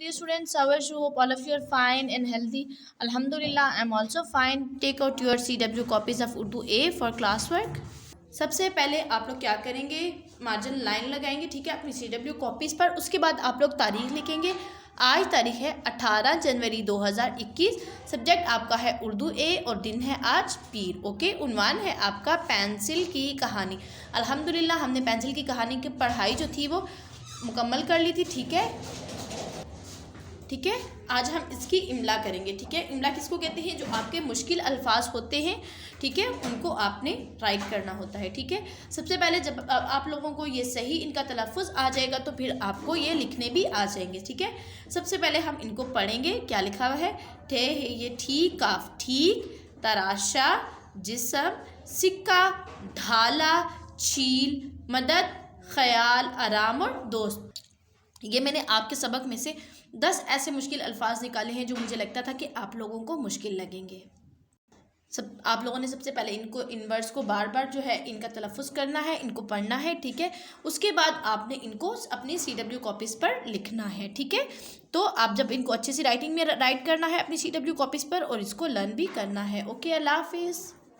Dear students, how are you? Hope all of you are fine and healthy. Alhamdulillah, I am also fine. Take out your CW copies of Urdu A for classwork. सबसे पहले आप लोग क्या करेंगे, margin line लगाएंगे, ठीक है, अपनी CW कॉपीज़ पर। उसके बाद आप लोग तारीख लिखेंगे। आज तारीख है 18 जनवरी 2021। सब्जेक्ट आपका है उर्दू ए और दिन है आज पीर। ओके, उन्वान है आपका पेंसिल की कहानी। अल्हम्दुलिल्लाह हमने पेंसिल की कहानी की पढ़ाई जो थी वो मुकम्मल कर ली थी, ठीक है। ठीक है, आज हम इसकी इमला करेंगे। ठीक है, इमला किसको कहते हैं? जो आपके मुश्किल अल्फाज होते हैं, ठीक है, उनको आपने राइट करना होता है। ठीक है, सबसे पहले जब आप लोगों को ये सही इनका तलफ़ुज़ आ जाएगा तो फिर आपको ये लिखने भी आ जाएंगे। ठीक है, सबसे पहले हम इनको पढ़ेंगे। क्या लिखा हुआ है? ठे है ये ठीक, काफ ठीक, तराशा जिस्म, सिक्का, ढाला, छील, मदद, ख़याल, आराम और दोस्त। ये मैंने आपके सबक में से 10 ऐसे मुश्किल अल्फाज निकाले हैं जो मुझे लगता था कि आप लोगों को मुश्किल लगेंगे। आप लोगों ने सबसे पहले इनको, इन वर्ड्स को बार बार जो है इनका तलफ़ुज़ करना है, इनको पढ़ना है। ठीक है, उसके बाद आपने इनको अपनी CW कॉपीज़ पर लिखना है। ठीक है, तो आप जब इनको अच्छे से राइटिंग में राइट करना है अपनी CW कॉपीज़ पर और इसको लर्न भी करना है। ओके, अल्लाह हाफिज़।